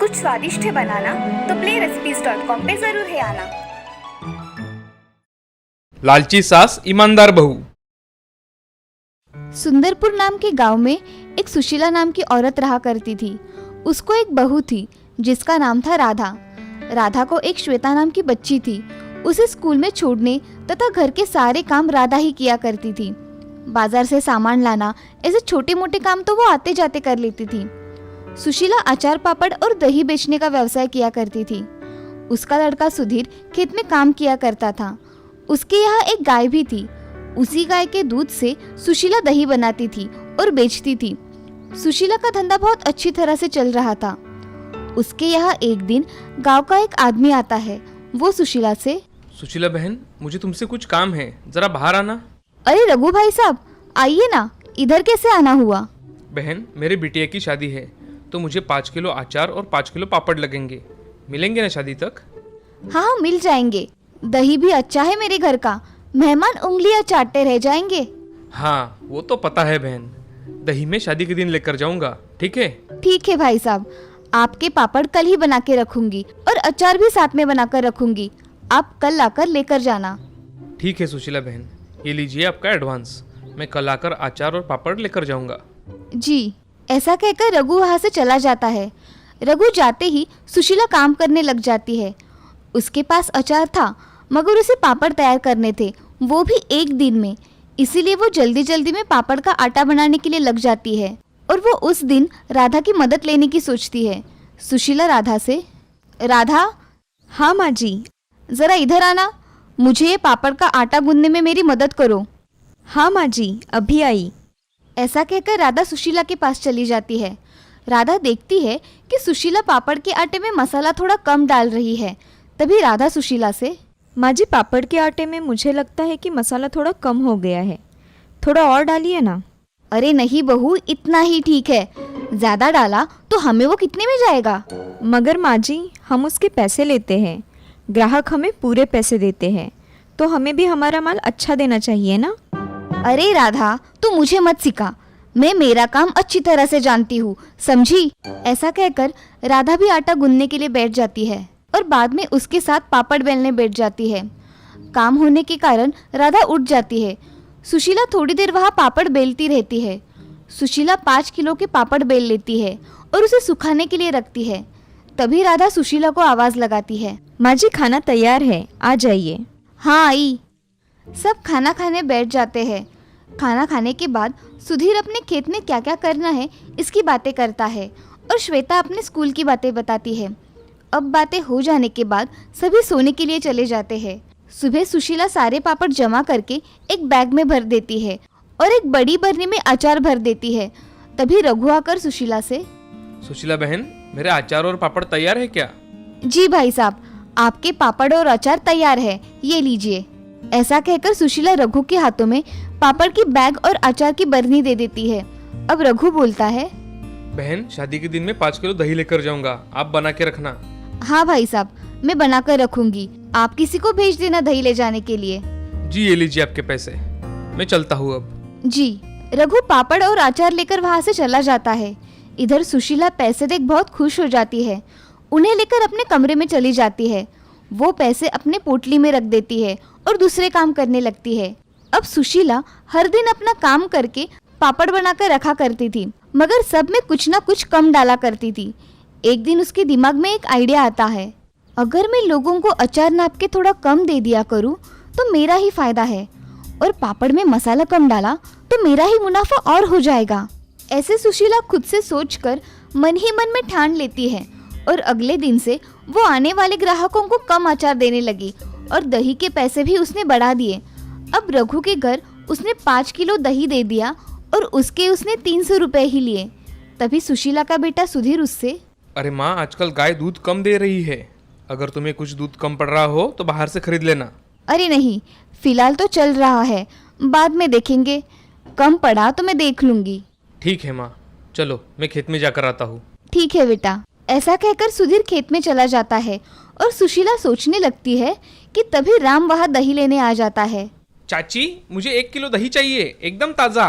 कुछ स्वादिष्ट है बनाना तो playrecipes.com पे जरूर है आना। लालची सास ईमानदार बहू। सुंदरपुर नाम के गांव में एक सुशीला नाम की औरत रहा करती थी। उसको एक बहू थी जिसका नाम था राधा। राधा को एक श्वेता नाम की बच्ची थी। उसे स्कूल में छोड़ने तथा घर के सारे काम राधा ही किया करती थी। बाजार से सामान लाना, ऐसे छोटे मोटे काम तो वो आते जाते कर लेती थी। सुशीला अचार पापड़ और दही बेचने का व्यवसाय किया करती थी। उसका लड़का सुधीर खेत में काम किया करता था। उसके यहाँ एक गाय भी थी। उसी गाय के दूध से सुशीला दही बनाती थी और बेचती थी। सुशीला का धंधा बहुत अच्छी तरह से चल रहा था। उसके यहाँ एक दिन गांव का एक आदमी आता है। वो सुशीला से, सुशीला बहन, मुझे तुमसे कुछ काम है, जरा बाहर आना। अरे रघु भाई साहब, आइए ना, इधर कैसे आना हुआ? बहन, मेरे बिटिया की शादी है तो मुझे 5 किलो अचार और 5 किलो पापड़ लगेंगे। मिलेंगे ना शादी तक? हाँ, मिल जाएंगे। दही भी अच्छा है मेरे घर का, मेहमान उंगलियां चाटते रह जाएंगे। हाँ, वो तो पता है बहन। दही में शादी के दिन लेकर जाऊंगा, ठीक है? ठीक है भाई साहब, आपके पापड़ कल ही बना के रखूंगी और अचार भी साथ में बनाकर रखूंगी। आप कल आकर लेकर जाना। ठीक है सुशीला बहन, ये लीजिए आपका एडवांस। मैं कल आकर अचार और पापड़ लेकर जाऊंगा। जी। ऐसा कहकर रघु वहाँ से चला जाता है। रघु जाते ही सुशीला काम करने लग जाती है। उसके पास अचार था मगर उसे पापड़ तैयार करने थे, वो भी एक दिन में। इसीलिए वो जल्दी जल्दी में पापड़ का आटा बनाने के लिए लग जाती है और वो उस दिन राधा की मदद लेने की सोचती है। सुशीला राधा से, राधा। हाँ माँ जी। ज़रा इधर आना, मुझे ये पापड़ का आटा गूंदने में मेरी मदद करो। हाँ माँ जी, अभी आई। ऐसा कहकर राधा सुशीला के पास चली जाती है। राधा देखती है कि सुशीला पापड़ के आटे में मसाला थोड़ा कम डाल रही है। तभी राधा सुशीला से, माँ जी, पापड़ के आटे में मुझे लगता है कि मसाला थोड़ा कम हो गया है, थोड़ा और डालिए ना। अरे नहीं बहू, इतना ही ठीक है। ज़्यादा डाला तो हमें वो कितने में जाएगा? मगर माँ जी, हम उसके पैसे लेते हैं, ग्राहक हमें पूरे पैसे देते हैं, तो हमें भी हमारा माल अच्छा देना चाहिए ना। अरे राधा, तू मुझे मत सिखा, मैं मेरा काम अच्छी तरह से जानती हूँ, समझी? ऐसा कहकर राधा भी आटा गूंदने के लिए बैठ जाती है और बाद में उसके साथ पापड़ बेलने बैठ जाती है। काम होने के कारण राधा उठ जाती है। सुशीला थोड़ी देर वहाँ पापड़ बेलती रहती है। सुशीला 5 किलो के पापड़ बेल लेती है और उसे सुखाने के लिए रखती है। तभी राधा सुशीला को आवाज़ लगाती है, माँ जी, खाना तैयार है, आ जाइए। हाँ आई। सब खाना खाने बैठ जाते हैं। खाना खाने के बाद सुधीर अपने खेत में क्या क्या करना है इसकी बातें करता है और श्वेता अपने स्कूल की बातें बताती है। अब बातें हो जाने के बाद सभी सोने के लिए चले जाते हैं। सुबह सुशीला सारे पापड़ जमा करके एक बैग में भर देती है और एक बड़ी बरनी में अचार भर देती है। तभी रघु आकर सुशीला से, सुशीला बहन, मेरे अचार और पापड़ तैयार है क्या? जी भाई साहब, आपके पापड़ और अचार तैयार है, ये लीजिए। ऐसा कहकर सुशीला रघु के हाथों में पापड़ की बैग और अचार की बरनी दे देती है। अब रघु बोलता है, बहन, शादी के दिन में 5 किलो दही लेकर जाऊंगा, आप बना के रखना। हाँ भाई साहब, मैं बनाकर रखूंगी, आप किसी को भेज देना दही ले जाने के लिए। जी, ये लीजिए आपके पैसे, मैं चलता हूँ अब। जी। रघु पापड़ और अचार लेकर वहाँ से चला जाता है। इधर सुशीला पैसे देख बहुत खुश हो जाती है। उन्हें लेकर अपने कमरे में चली जाती है। वो पैसे अपने पोटली में रख देती है और दूसरे काम करने लगती है। अब सुशीला हर दिन अपना काम करके पापड़ बनाकर रखा करती थी, मगर सब में कुछ ना कुछ कम डाला करती थी। एक दिन उसके दिमाग में एक आइडिया आता है, अगर मैं लोगों को अचार नाप के थोड़ा कम दे दिया करूं तो मेरा ही फायदा है, और पापड़ में मसाला कम डाला तो मेरा ही मुनाफा और हो जाएगा। ऐसे सुशीला खुद से सोचकर मन ही मन में ठान लेती है और अगले दिन से वो आने वाले ग्राहकों को कम अचार देने लगी और दही के पैसे भी उसने बढ़ा दिए। अब रघु के घर उसने 5 किलो दही दे दिया और उसने 300 रुपए ही लिए। तभी सुशीला का बेटा सुधीर उससे, अरे माँ, आजकल गाय दूध कम दे रही है, अगर तुम्हें कुछ दूध कम पड़ रहा हो तो बाहर से खरीद लेना। अरे नहीं, फिलहाल तो चल रहा है, बाद में देखेंगे, कम पड़ा तो मैं देख लूंगी। ठीक है माँ, चलो मैं खेत में जाकर आता हूँ। ठीक है बेटा। ऐसा कहकर सुधीर खेत में चला जाता है और सुशीला सोचने लगती है कि तभी राम वहाँ दही लेने आ जाता है। चाची, मुझे 1 किलो दही चाहिए, एकदम ताज़ा।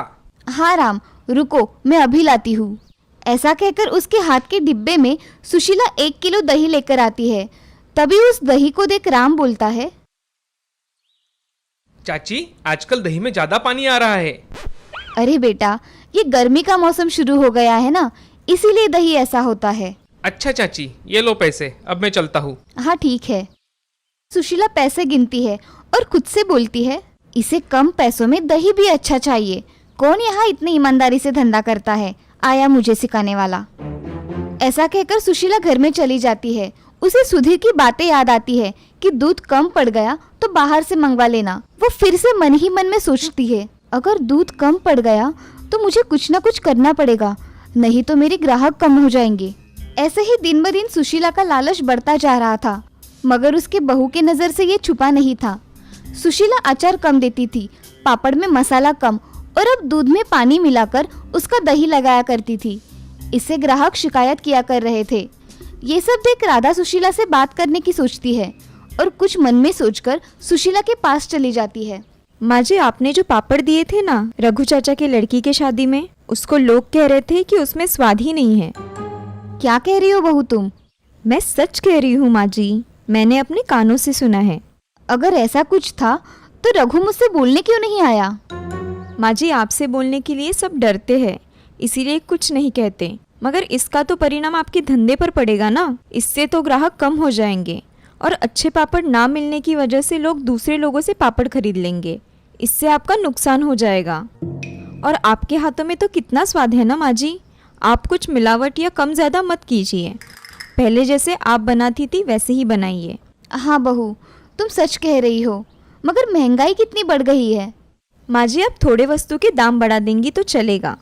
हाँ राम, रुको, मैं अभी लाती हूँ। ऐसा कहकर उसके हाथ के डिब्बे में सुशीला 1 किलो दही लेकर आती है। तभी उस दही को देख राम बोलता है, चाची, आजकल दही में ज़्यादा पानी आ रहा है। अरे बेटा, ये गर्मी का मौसम शुरू हो गया है ना, इसीलिए दही ऐसा होता है। अच्छा चाची, ये लो पैसे, अब मैं चलता हूँ। हाँ ठीक है। सुशीला पैसे गिनती है और खुद से बोलती है, इसे कम पैसों में दही भी अच्छा चाहिए। कौन यहाँ इतनी ईमानदारी से धंधा करता है, आया मुझे सिखाने वाला। ऐसा कहकर सुशीला घर में चली जाती है। उसे सुधीर की बातें याद आती है कि दूध कम पड़ गया तो बाहर से मंगवा लेना। वो फिर से मन ही मन में सोचती है, अगर दूध कम पड़ गया तो मुझे कुछ ना कुछ करना पड़ेगा, नहीं तो मेरे ग्राहक कम हो जाएंगे। ऐसे ही दिन ब दिन सुशीला का लालच बढ़ता जा रहा था, मगर उसके बहू के नज़र से ये छुपा नहीं था। सुशीला अचार कम देती थी, पापड़ में मसाला कम और अब दूध में पानी मिलाकर उसका दही लगाया करती थी। इससे ग्राहक शिकायत किया कर रहे थे। ये सब देख राधा सुशीला से बात करने की सोचती है और कुछ मन में सोचकर सुशीला के पास चली जाती है। माँ जी, आपने जो पापड़ दिए थे ना रघु चाचा की लड़की के शादी में, उसको लोग कह रहे थे कि उसमें स्वाद ही नहीं है। क्या कह रही हो बहू तुम? मैं सच कह रही हूँ माँ जी, मैंने अपने कानों से सुना है। अगर ऐसा कुछ था तो रघु मुझसे बोलने क्यों नहीं आया? माँ जी, आपसे बोलने के लिए सब डरते हैं, इसीलिए कुछ नहीं कहते। मगर इसका तो परिणाम आपके धंधे पर पड़ेगा ना। इससे तो ग्राहक कम हो जाएंगे और अच्छे पापड़ ना मिलने की वजह से लोग दूसरे लोगों से पापड़ खरीद लेंगे। इससे आपका नुकसान हो जाएगा। और आपके हाथों में तो कितना स्वाद है ना माँ जी। आप कुछ मिलावट या कम ज़्यादा मत कीजिए, पहले जैसे आप बनाती थी वैसे ही बनाइए। हाँ बहू, तुम सच कह रही हो, मगर महंगाई कितनी बढ़ गई है। माँ जी, आप थोड़े वस्तु के दाम बढ़ा देंगी तो चलेगा,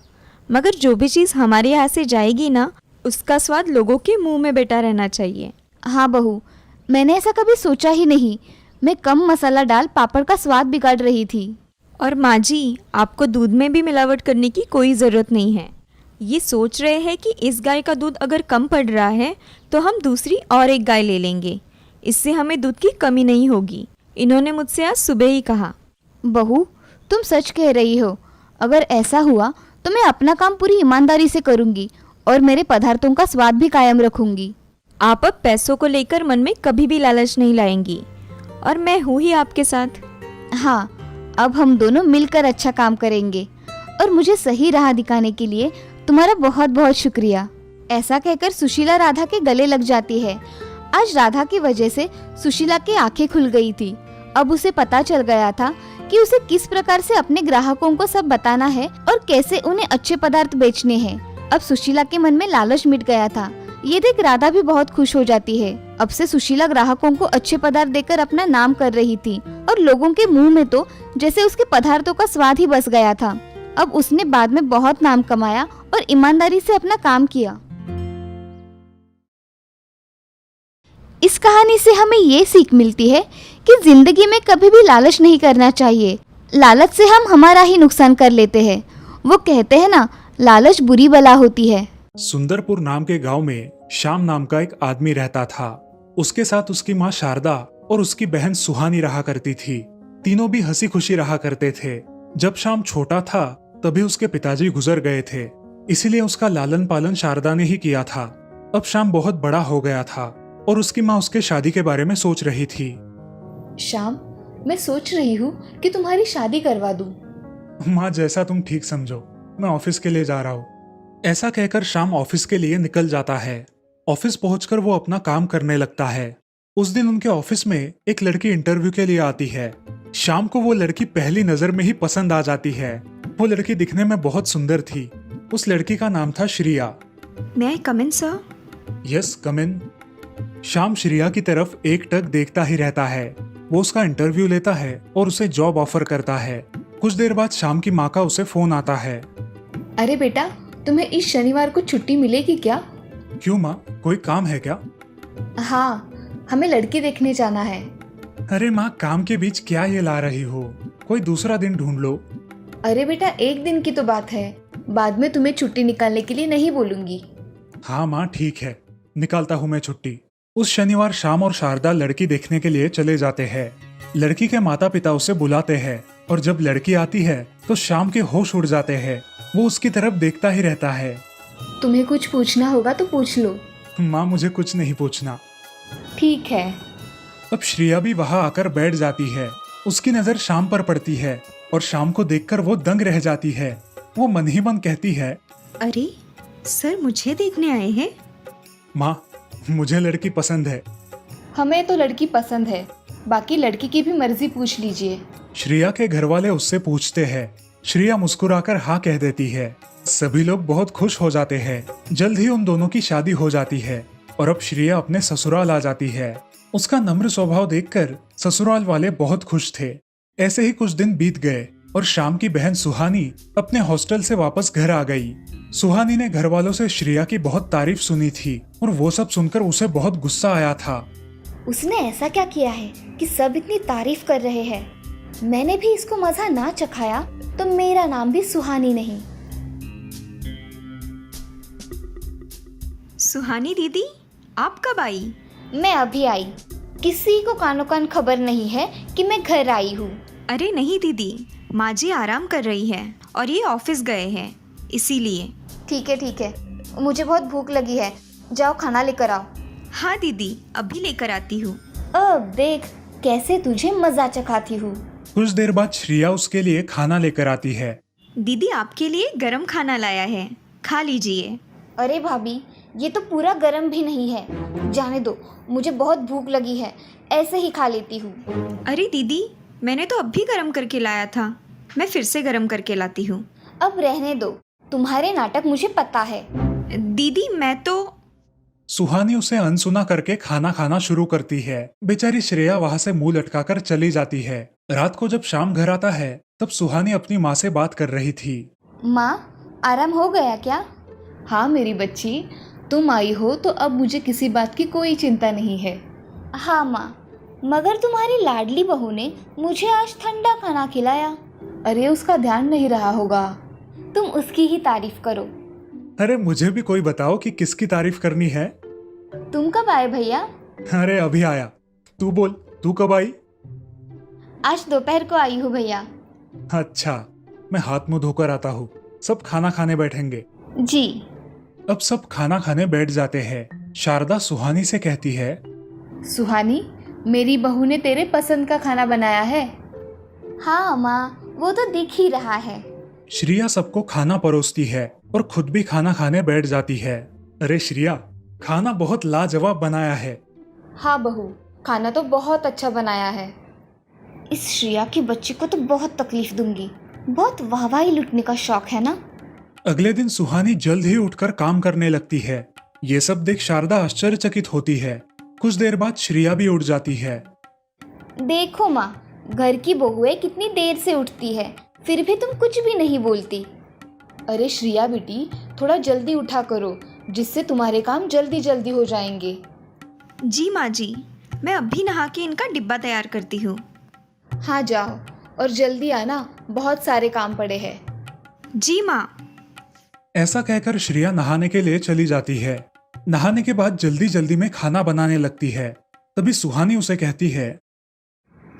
मगर जो भी चीज़ हमारे यहाँ से जाएगी ना, उसका स्वाद लोगों के मुंह में बैठा रहना चाहिए। हाँ बहू, मैंने ऐसा कभी सोचा ही नहीं। मैं कम मसाला डाल पापड़ का स्वाद बिगाड़ रही थी। और माँ जी, आपको दूध में भी मिलावट करने की कोई ज़रूरत नहीं है। ये सोच रहे हैं कि इस गाय का दूध अगर कम पड़ रहा है तो हम दूसरी और एक गाय ले लेंगे, इससे हमें दूध की कमी नहीं होगी। इन्होंने मुझसे आज सुबह ही कहा। बहू, तुम सच कह रही हो। अगर ऐसा हुआ तो मैं अपना काम पूरी ईमानदारी से करूँगी और मेरे पदार्थों का स्वाद भी कायम रखूँगी। आप अब पैसों को लेकर मन में कभी भी लालच नहीं लाएंगी, और मैं हूँ ही आपके साथ। हाँ, अब हम दोनों मिलकर अच्छा काम करेंगे और मुझे सही राह दिखाने के लिए तुम्हारा बहुत बहुत शुक्रिया। ऐसा कहकर सुशीला राधा के गले लग जाती है। आज राधा की वजह से सुशीला की आंखें खुल गई थी। अब उसे पता चल गया था कि उसे किस प्रकार से अपने ग्राहकों को सब बताना है और कैसे उन्हें अच्छे पदार्थ बेचने हैं। अब सुशीला के मन में लालच मिट गया था। ये देख राधा भी बहुत खुश हो जाती है। अब से सुशीला ग्राहकों को अच्छे पदार्थ देकर अपना नाम कर रही थी और लोगों के मुंह में तो जैसे उसके पदार्थों का स्वाद ही बस गया था। अब उसने बाद में बहुत नाम कमाया और ईमानदारी से अपना काम किया। इस कहानी से हमें ये सीख मिलती है कि जिंदगी में कभी भी लालच नहीं करना चाहिए। लालच से हम हमारा ही नुकसान कर लेते हैं। वो कहते हैं ना, लालच बुरी बला होती है। सुंदरपुर नाम के गांव में श्याम नाम का एक आदमी रहता था। उसके साथ उसकी माँ शारदा और उसकी बहन सुहानी रहा करती थी। तीनों भी हंसी खुशी रहा करते थे। जब श्याम छोटा था तभी उसके पिताजी गुजर गए थे, इसीलिए उसका लालन पालन शारदा ने ही किया था। अब श्याम बहुत बड़ा हो गया था और उसकी माँ उसके शादी के बारे में सोच रही थी। श्याम, मैं सोच रही हूँ कि तुम्हारी शादी करवा दूँ। माँ, जैसा तुम ठीक समझो, मैं ऑफिस के लिए जा रहा हूँ। ऐसा कहकर श्याम ऑफिस के लिए निकल जाता है। ऑफिस पहुंचकर वो अपना काम करने लगता है। उस दिन उनके ऑफिस में एक लड़की इंटरव्यू के लिए आती है। श्याम को वो लड़की पहली नजर में ही पसंद आ जाती है। वो लड़की दिखने में बहुत सुंदर थी। उस लड़की का नाम था श्रिया। मैं आई कम इन सर? यस, कम इन। श्याम श्रिया की तरफ एकटक देखता ही रहता है। वो उसका इंटरव्यू लेता है और उसे जॉब ऑफर करता है। कुछ देर बाद श्याम की माँ का उसे फोन आता है। अरे बेटा, तुम्हें इस शनिवार को छुट्टी मिलेगी क्या? क्यों माँ, कोई काम है क्या? हाँ, हमें लड़की देखने जाना है। अरे माँ, काम के बीच क्या ये ला रही हो? कोई दूसरा दिन ढूंढ लो। अरे बेटा, एक दिन की तो बात है, बाद में तुम्हें छुट्टी निकालने के लिए नहीं बोलूंगी। हाँ माँ, ठीक है, निकालता हूँ मैं छुट्टी। उस शनिवार श्याम और शारदा लड़की देखने के लिए चले जाते हैं। लड़की के माता पिता उसे बुलाते हैं और जब लड़की आती है तो शाम के होश उड़ जाते हैं। वो उसकी तरफ देखता ही रहता है। तुम्हें कुछ पूछना होगा तो पूछ लो। माँ, मुझे कुछ नहीं पूछना। ठीक है। अब श्रेया भी वहां आकर बैठ जाती है। उसकी नजर शाम पर पड़ती है और शाम को देखकर वो दंग रह जाती है। वो मन ही मन कहती है, अरे सर मुझे देखने आए हैं? माँ, मुझे लड़की पसंद है। हमें तो लड़की पसंद है, बाकी लड़की की भी मर्जी पूछ लीजिए। श्रेया के घर वाले उससे पूछते हैं। श्रेया मुस्कुराकर हाँ कह देती है। सभी लोग बहुत खुश हो जाते हैं। जल्द ही उन दोनों की शादी हो जाती है और अब श्रेया अपने ससुराल आ जाती है। उसका नम्र स्वभाव देखकर ससुराल वाले बहुत खुश थे। ऐसे ही कुछ दिन बीत गए और शाम की बहन सुहानी अपने हॉस्टल से वापस घर आ गई। सुहानी ने घर वालों से श्रेया की बहुत तारीफ सुनी थी और वो सब सुनकर उसे बहुत गुस्सा आया था। उसने ऐसा क्या किया है कि सब इतनी तारीफ कर रहे हैं? मैंने भी इसको मजा ना चखाया तो मेरा नाम भी सुहानी नहीं। सुहानी दीदी, आप कब आई? मैं अभी आई। किसी को कानो कान खबर नहीं है कि मैं घर आई हूँ। अरे नहीं दीदी, माँ जी आराम कर रही है और ये ऑफिस गए हैं, इसीलिए। ठीक है, मुझे बहुत भूख लगी है। जाओ खाना लेकर आओ। हाँ दीदी, अभी लेकर आती हूँ। अब देख कैसे तुझे मजा चखाती हूँ। कुछ देर बाद श्रेया उसके लिए खाना लेकर आती है। दीदी आपके लिए गरम खाना लाया है, खा लीजिए। अरे भाभी, ये तो पूरा गरम भी नहीं है। जाने दो, मुझे बहुत भूख लगी है, ऐसे ही खा लेती हूँ। अरे दीदी, मैंने तो अभी गरम करके लाया था, मैं फिर से गरम करके लाती हूँ। अब रहने दो, तुम्हारे नाटक मुझे पता है। दीदी मैं तो। सुहानी उसे अनसुना करके खाना खाना शुरू करती है। बेचारी श्रेया वहां से मुंह लटकाकर चली जाती है। रात को जब शाम घर आता है तब सुहानी अपनी माँ से बात कर रही थी। माँ, आराम हो गया क्या? हाँ मेरी बच्ची, तुम आई हो तो अब मुझे किसी बात की कोई चिंता नहीं है। हाँ माँ, मगर तुम्हारी लाडली बहू ने मुझे आज ठंडा खाना खिलाया। अरे उसका ध्यान नहीं रहा होगा। तुम उसकी ही तारीफ करो। अरे मुझे भी कोई बताओ कि किसकी तारीफ करनी है। तुम कब आए भैया? अरे अभी आया। तू बोल, तू कब आई? आज दोपहर को आई हूँ भैया। अच्छा, मैं हाथ मुंह धोकर आता हूँ। सब खाना खाने बैठेंगे। जी। अब सब खाना खाने बैठ जाते हैं। शारदा सुहानी से कहती है, सुहानी, मेरी बहू ने तेरे पसंद का खाना बनाया है। हाँ माँ, वो तो दिख ही रहा है। श्रेया सबको खाना परोसती है और खुद भी खाना खाने बैठ जाती है। अरे श्रेया, खाना बहुत लाजवाब बनाया है। हाँ बहू, खाना तो बहुत अच्छा बनाया है। इस श्रेया की बच्ची को तो बहुत तकलीफ दूंगी। बहुत वाहवाही लुटने का शौक है ना। अगले दिन सुहानी जल्द ही उठकर काम करने लगती है। ये सब देख शारदा आश्चर्यचकित होती है। कुछ देर बाद श्रेया भी उठ जाती है। देखो माँ, घर की बहुएं कितनी देर से उठती है, फिर भी तुम कुछ भी नहीं बोलती। अरे श्रेया बेटी, थोड़ा जल्दी उठा करो, जिससे तुम्हारे काम जल्दी जल्दी हो जाएंगे। जी माँ जी, मैं अभी नहा के इनका डिब्बा तैयार करती हूँ। हाँ जाओ, और जल्दी आना, बहुत सारे काम पड़े हैं। जी माँ। ऐसा कहकर श्रेया नहाने के लिए चली जाती है। नहाने के बाद जल्दी जल्दी में खाना बनाने लगती है। तभी सुहानी उसे कहती है,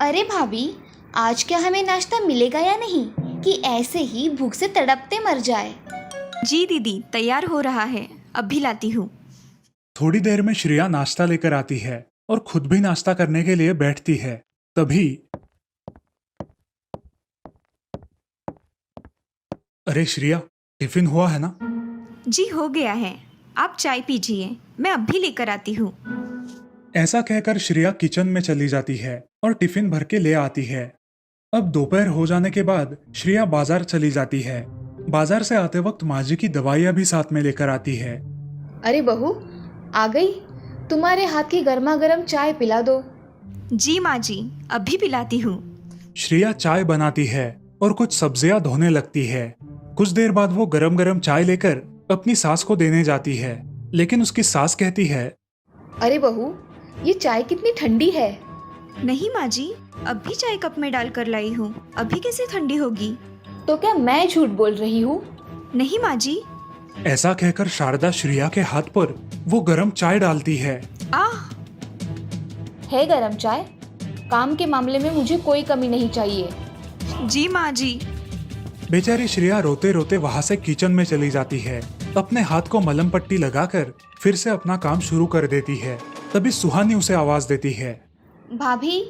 अरे भाभी, आज क्या हमें नाश्ता मिलेगा या नहीं, कि ऐसे ही भूख से तड़पते मर जाए? जी दीदी, तैयार हो रहा है, अभी लाती हूँ। थोड़ी देर में श्रेया नाश्ता लेकर आती है और खुद भी नाश्ता करने के लिए बैठती है। तभी अरे श्रेया, टिफिन हुआ है ना? जी हो गया है, आप चाय पीजिए, मैं अभी लेकर आती हूँ। ऐसा कहकर श्रेया किचन में चली जाती है और टिफिन भर के ले आती है। अब दोपहर हो जाने के बाद श्रेया बाजार चली जाती है। बाजार से आते वक्त माँ जी की दवाइयाँ भी साथ में लेकर आती है। अरे बहू, आ गई? तुम्हारे हाथ की गर्मा गर्म चाय पिला दो। जी माँ जी, अभी पिलाती हूँ। श्रेया चाय बनाती है और कुछ सब्जियां धोने लगती है। कुछ देर बाद वो गरम गरम चाय लेकर अपनी सास को देने जाती है, लेकिन उसकी सास कहती है, अरे बहू, ये चाय कितनी ठंडी है। नहीं माँ जी, अभी चाय कप में डालकर लाई हूँ, अभी कैसे ठंडी होगी? तो क्या मैं झूठ बोल रही हूँ? नहीं माँ जी। ऐसा कहकर शारदा श्रेया के हाथ पर वो गरम चाय डालती है। आह! है गरम चाय। काम के मामले में मुझे कोई कमी नहीं चाहिए। जी माँ जी। बेचारी श्रेया रोते रोते वहां से किचन में चली जाती है। अपने हाथ को मलहम पट्टी लगाकर फिर से अपना काम शुरू कर देती है। तभी सुहानी उसे आवाज देती है। भाभी,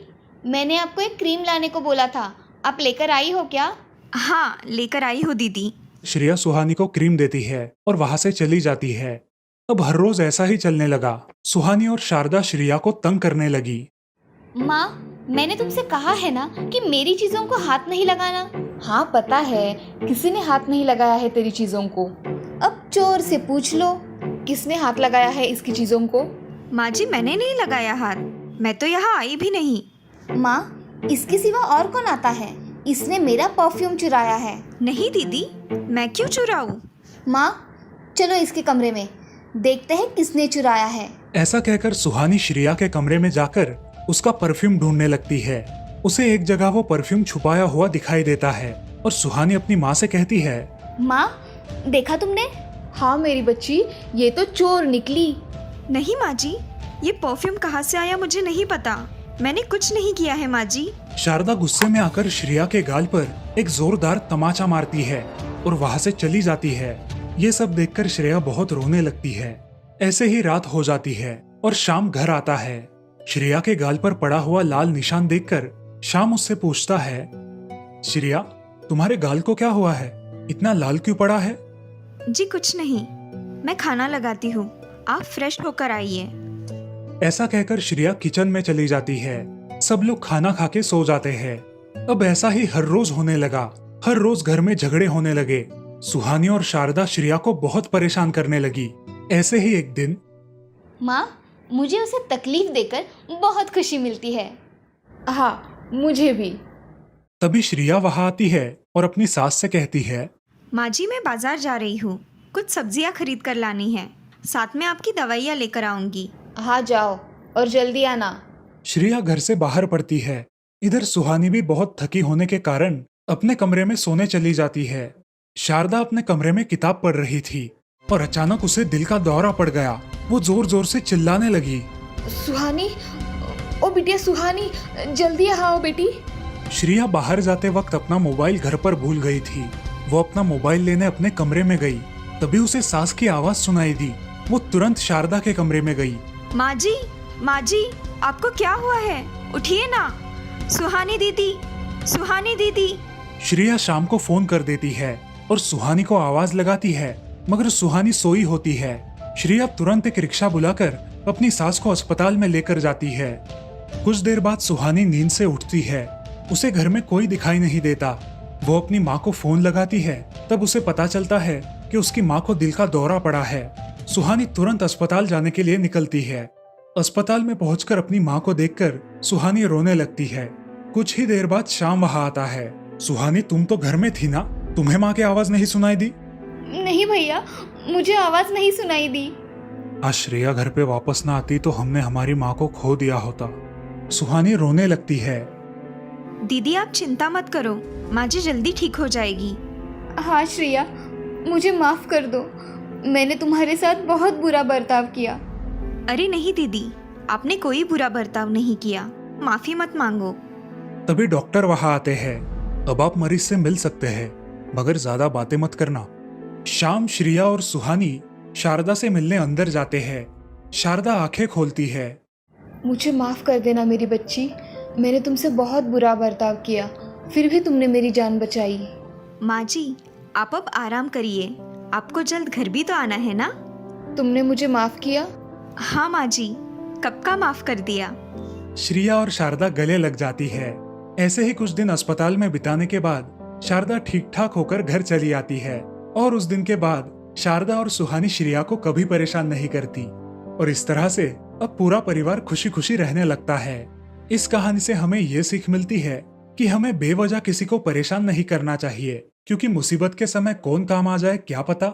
मैंने आपको एक क्रीम लाने को बोला था, आप लेकर आई हो क्या? हाँ, लेकर आई हो दीदी। श्रेया सुहानी को क्रीम देती है और वहां से चली जाती है। अब हर रोज ऐसा ही चलने लगा। सुहानी और शारदा श्रेया को तंग करने लगी। माँ, मैंने तुमसे कहा है ना कि मेरी चीजों को हाथ नहीं लगाना। हाँ पता है, किसी ने हाथ नहीं लगाया है तेरी चीजों को। अब चोर से पूछ लो किसने हाथ लगाया है इसकी चीजों को। माँ जी, मैंने नहीं लगाया हाथ, मैं तो यहाँ आई भी नहीं। माँ, इसके सिवा और कौन आता है? इसने मेरा परफ्यूम चुराया है। नहीं दीदी, मैं क्यों चुराऊं? माँ, चलो इसके कमरे में देखते हैं किसने चुराया है। ऐसा कहकर सुहानी श्रेया के कमरे में जाकर उसका परफ्यूम ढूंढने लगती है। उसे एक जगह वो परफ्यूम छुपाया हुआ दिखाई देता है और सुहानी अपनी माँ से कहती है। माँ, देखा तुमने? हाँ मेरी बच्ची, ये तो चोर निकली। नहीं माँ जी, ये परफ्यूम कहाँ से आया मुझे नहीं पता, मैंने कुछ नहीं किया है माँ जी। शारदा गुस्से में आकर श्रेया के गाल पर एक जोरदार तमाचा मारती है और वहां से चली जाती है। ये सब देखकर श्रेया बहुत रोने लगती है। ऐसे ही रात हो जाती है और शाम घर आता है। श्रेया के गाल पर पड़ा हुआ लाल निशान देखकर शाम उससे पूछता है। श्रेया, तुम्हारे गाल को क्या हुआ है? इतना लाल क्यों पड़ा है? जी कुछ नहीं, मैं खाना लगाती हूँ, आप फ्रेश होकर आइए। ऐसा कहकर श्रेया किचन में चली जाती है। सब लोग खाना खा के सो जाते हैं। अब ऐसा ही हर रोज होने लगा। हर रोज घर में झगड़े होने लगे। सुहानी और शारदा श्रेया को बहुत परेशान करने लगी। ऐसे ही एक दिन। माँ, मुझे उसे तकलीफ देकर बहुत खुशी मिलती है। हाँ, मुझे भी। तभी श्रेया वहां आती है और अपनी सास से कहती है। माँ जी, मैं बाजार जा रही हूँ, कुछ सब्जियाँ खरीद कर लानी है, साथ में आपकी दवाइयाँ लेकर आऊंगी। हाँ जाओ और जल्दी आना। श्रेया घर से बाहर पड़ती है। इधर सुहानी भी बहुत थकी होने के कारण अपने कमरे में सोने चली जाती है। शारदा अपने कमरे में किताब पढ़ रही थी और अचानक उसे दिल का दौरा पड़ गया। वो जोर जोर से चिल्लाने लगी। सुहानी, ओ बिटिया सुहानी, जल्दी आओ बेटी। श्रेया बाहर जाते वक्त अपना मोबाइल घर पर भूल गई थी। वो अपना मोबाइल लेने अपने कमरे में गई। तभी उसे सास की आवाज सुनाई दी। वो तुरंत शारदा के कमरे में गई। माँ जी, आपको क्या हुआ है? उठिए ना। सुहानी दीदी। श्रेया शाम को फोन कर देती है और सुहानी को आवाज लगाती है, मगर सुहानी सोई होती है। श्रेया तुरंत एक रिक्शा बुलाकर अपनी सास को अस्पताल में लेकर जाती है। कुछ देर बाद सुहानी नींद से उठती है। उसे घर में कोई दिखाई नहीं देता। वो अपनी माँ को फोन लगाती है। तब उसे पता चलता है कि उसकी माँ को दिल का दौरा पड़ा है। सुहानी तुरंत अस्पताल जाने के लिए निकलती है। अस्पताल में पहुंचकर अपनी माँ को देखकर सुहानी रोने लगती है। कुछ ही देर बाद शाम वहां आता है। सुहानी, तुम तो घर में थी ना, तुम्हें माँ की आवाज नहीं सुनाई दी? नहीं भैया, मुझे आवाज नहीं सुनाई दी। आज श्रेया घर पे वापस ना आती तो हमने हमारी माँ को खो दिया होता। सुहानी रोने लगती है। दीदी आप चिंता मत करो, माँ जी जल्दी ठीक हो जाएगी। हाँ श्रेया, मुझे माफ कर दो, मैंने तुम्हारे साथ बहुत बुरा बर्ताव किया। अरे नहीं दीदी, आपने कोई बुरा बर्ताव नहीं किया, माफी मत मांगो। तभी डॉक्टर वहां आते हैं। अब आप मरीज से मिल सकते हैं, मगर ज्यादा बातें मत करना। शाम श्रेया और सुहानी शारदा से मिलने अंदर जाते हैं। शारदा आंखें खोलती है। मुझे माफ कर देना मेरी बच्ची, मैंने तुमसे बहुत बुरा बर्ताव किया, फिर भी तुमने मेरी जान बचाई। माँ जी, आप अब आराम करिए, आपको जल्द घर भी तो आना है ना। तुमने मुझे माफ किया? हाँ माँ जी, कब का माफ कर दिया। श्रेया और शारदा गले लग जाती है। ऐसे ही कुछ दिन अस्पताल में बिताने के बाद शारदा ठीक ठाक होकर घर चली आती है और उस दिन के बाद शारदा और सुहानी श्रेया को कभी परेशान नहीं करती और इस तरह से अब पूरा परिवार खुशी खुशी रहने लगता है। इस कहानी से हमें ये सीख मिलती है कि हमें बेवजह किसी को परेशान नहीं करना चाहिए, क्योंकि मुसीबत के समय कौन काम आ जाए क्या पता।